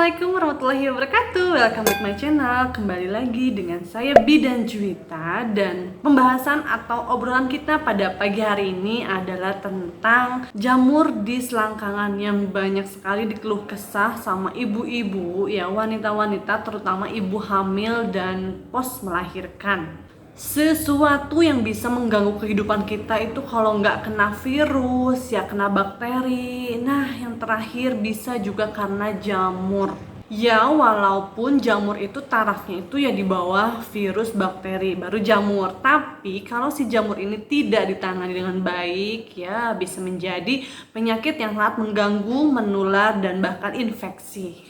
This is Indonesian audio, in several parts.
Assalamualaikum warahmatullahi wabarakatuh. Welcome back my channel. Kembali lagi dengan saya Bidan Juwita. Dan pembahasan atau obrolan kita pada pagi hari ini adalah tentang jamur di selangkangan yang banyak sekali dikeluh kesah sama ibu-ibu, ya, wanita-wanita, terutama ibu hamil dan pos melahirkan. Sesuatu yang bisa mengganggu kehidupan kita itu kalau nggak kena virus, ya kena bakteri. Nah, yang terakhir bisa juga karena jamur. Ya, walaupun jamur itu tarafnya itu ya di bawah virus, bakteri, baru jamur. Tapi kalau si jamur ini tidak ditangani dengan baik, ya bisa menjadi penyakit yang sangat mengganggu, menular, dan bahkan infeksi.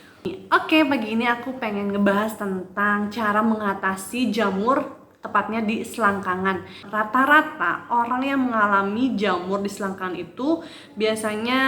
Oke, pagi ini aku pengen ngebahas tentang cara mengatasi jamur, tepatnya di selangkangan. Rata-rata orang yang mengalami jamur di selangkangan itu biasanya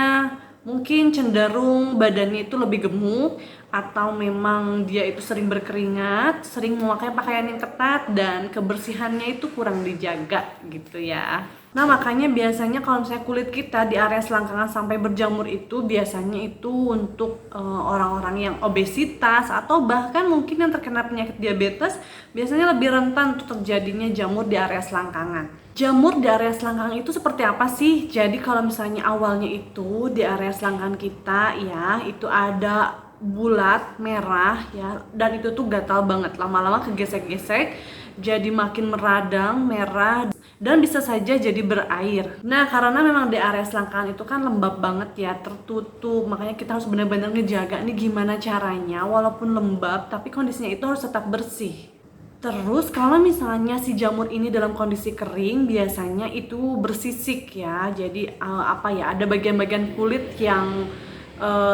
mungkin cenderung badannya itu lebih gemuk, atau memang dia itu sering berkeringat, sering memakai pakaian yang ketat, dan kebersihannya itu kurang dijaga gitu ya. Nah, makanya biasanya kalau misalnya kulit kita di area selangkangan sampai berjamur itu biasanya itu untuk orang-orang yang obesitas atau bahkan mungkin yang terkena penyakit diabetes, biasanya lebih rentan untuk terjadinya jamur di area selangkangan. Jamur di area selangkangan itu seperti apa sih? Jadi kalau misalnya awalnya itu di area selangkangan kita, ya, itu ada bulat merah, ya, dan itu tuh gatal banget, lama-lama kegesek-gesek jadi makin meradang merah dan bisa saja jadi berair. Nah, karena memang di area selangkangan itu kan lembab banget ya, tertutup, makanya kita harus benar-benar ngejaga nih gimana caranya walaupun lembab tapi kondisinya itu harus tetap bersih. Terus kalau misalnya si jamur ini dalam kondisi kering, biasanya itu bersisik ya. Jadi ada bagian-bagian kulit yang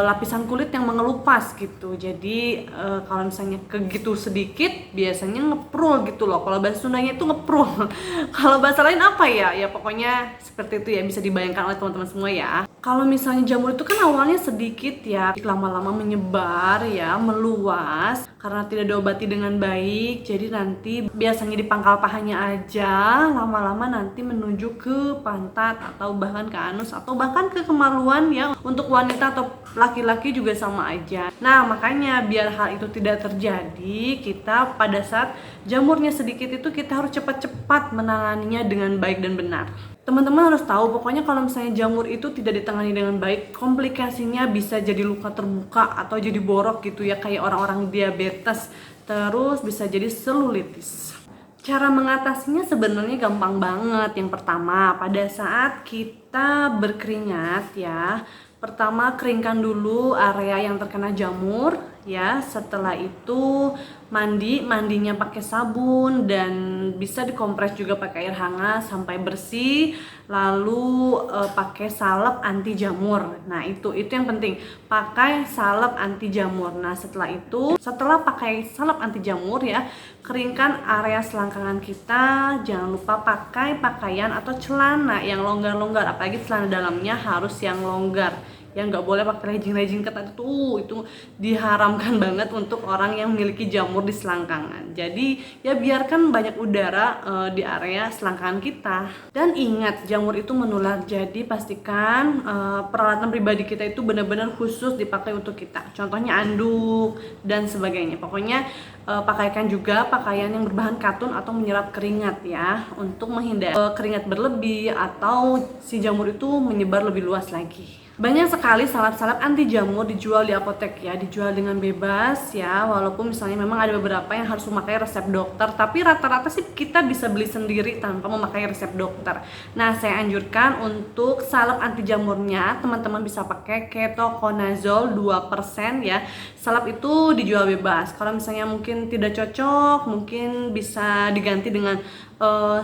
lapisan kulit yang mengelupas gitu. Jadi kalau misalnya kegitu sedikit biasanya ngeprul gitu loh. Kalau bahasa Sundanya itu ngeprul. Kalau bahasa lain apa ya? Ya pokoknya seperti itu ya, bisa dibayangkan oleh teman-teman semua ya. Kalau misalnya jamur itu kan awalnya sedikit ya, lama-lama menyebar ya, meluas karena tidak diobati dengan baik. Jadi nanti biasanya di pangkal pahanya aja, lama-lama nanti menuju ke pantat atau bahkan ke anus atau bahkan ke kemaluan ya. Untuk wanita atau laki-laki juga sama aja. Nah, makanya biar hal itu tidak terjadi, kita pada saat jamurnya sedikit itu kita harus cepat-cepat menanganinya dengan baik dan benar. Teman-teman harus tahu, pokoknya kalau misalnya jamur itu tidak ditangani dengan baik, komplikasinya bisa jadi luka terbuka atau jadi borok gitu ya, kayak orang-orang diabetes, terus bisa jadi selulitis. Cara mengatasinya sebenarnya gampang banget. Yang pertama, pada saat kita berkeringat ya, pertama keringkan dulu area yang terkena jamur ya. Setelah itu mandinya pakai sabun dan bisa dikompres juga pakai air hangat sampai bersih. Lalu pakai salep anti jamur. Nah, itu yang penting, pakai salep anti jamur. Nah, setelah pakai salep anti jamur ya, keringkan area selangkangan kita. Jangan lupa pakai pakaian atau celana yang longgar-longgar, apalagi celana dalamnya harus yang longgar. Yang nggak boleh pakai legging ketat itu diharamkan banget untuk orang yang memiliki jamur di selangkangan. Jadi ya biarkan banyak udara di area selangkangan kita. Dan ingat, jamur itu menular, jadi pastikan peralatan pribadi kita itu benar-benar khusus dipakai untuk kita. Contohnya anduk dan sebagainya. Pokoknya pakaikan juga pakaian yang berbahan katun atau menyerap keringat ya, untuk menghindari keringat berlebih atau si jamur itu menyebar lebih luas lagi. Banyak sekali salep-salep anti jamur dijual di apotek ya, dijual dengan bebas ya, walaupun misalnya memang ada beberapa yang harus memakai resep dokter, tapi rata-rata sih kita bisa beli sendiri tanpa memakai resep dokter. Nah, saya anjurkan untuk salep anti jamurnya teman-teman bisa pakai ketoconazole 2% ya. Salep itu dijual bebas. Kalau misalnya mungkin tidak cocok, mungkin bisa diganti dengan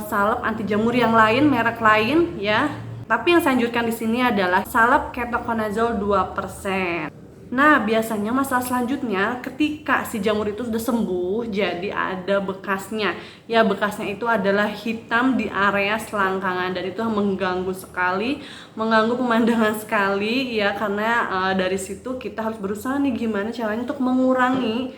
salep anti jamur yang lain, merek lain ya. Tapi yang saya anjurkan di sini adalah salep ketoconazole 2%. Nah, biasanya masalah selanjutnya ketika si jamur itu sudah sembuh, jadi ada bekasnya. Ya, bekasnya itu adalah hitam di area selangkangan, dan itu mengganggu sekali, mengganggu pemandangan sekali ya, karena dari situ kita harus berusaha nih gimana caranya untuk mengurangi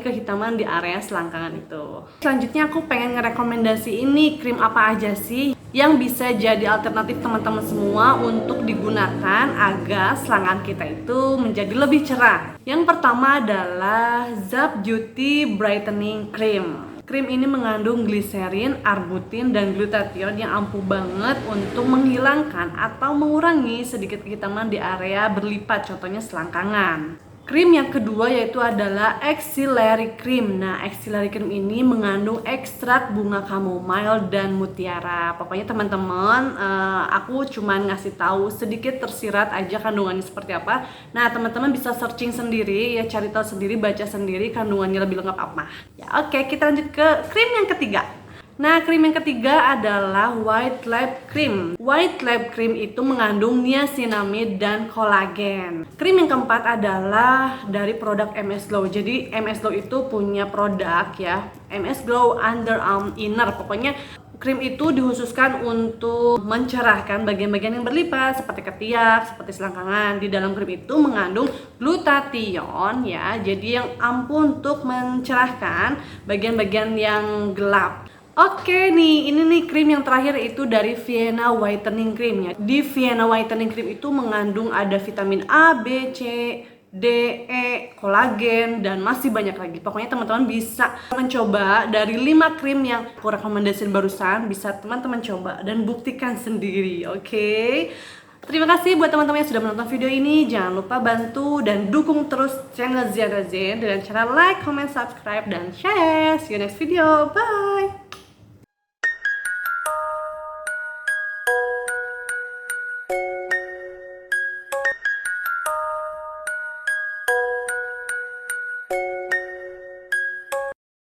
kehitaman di area selangkangan itu. Selanjutnya aku pengen ngerekomendasi ini krim apa aja sih. yang bisa jadi alternatif teman-teman semua untuk digunakan agar selangkangan kita itu menjadi lebih cerah. Yang pertama adalah Zap Beauty Brightening Cream. Krim ini mengandung gliserin, arbutin, dan glutathione yang ampuh banget untuk menghilangkan atau mengurangi sedikit kehitaman di area berlipat, contohnya selangkangan. Krim yang kedua yaitu adalah Axillary Cream. Nah, Axillary Cream ini mengandung ekstrak bunga chamomile dan mutiara. Pokoknya teman-teman, aku cuman ngasih tahu sedikit tersirat aja kandungannya seperti apa. Nah, teman-teman bisa searching sendiri ya, cari tahu sendiri, baca sendiri kandungannya lebih lengkap apa. Ya, oke, kita lanjut ke krim yang ketiga. Nah, krim yang ketiga adalah White Lab Cream. White Lab Cream itu mengandung niacinamide dan kolagen. Krim yang keempat adalah dari produk MS Glow. Jadi MS Glow itu punya produk ya, MS Glow Underarm Inner. Pokoknya krim itu dikhususkan untuk mencerahkan bagian-bagian yang berlipat seperti ketiak, seperti selangkangan. Di dalam krim itu mengandung glutathione ya. Jadi yang ampuh untuk mencerahkan bagian-bagian yang gelap. Oke nih, ini nih krim yang terakhir itu dari Vienna Whitening Cream ya. Di Vienna Whitening Cream itu mengandung ada vitamin A, B, C, D, E, kolagen, dan masih banyak lagi. Pokoknya teman-teman bisa mencoba dari 5 krim yang aku rekomendasiin barusan. Bisa teman-teman coba dan buktikan sendiri, oke? Terima kasih buat teman-teman yang sudah menonton video ini. Jangan lupa bantu dan dukung terus channel Ziada Zen dengan cara like, comment, subscribe, dan share. See you next video. Bye!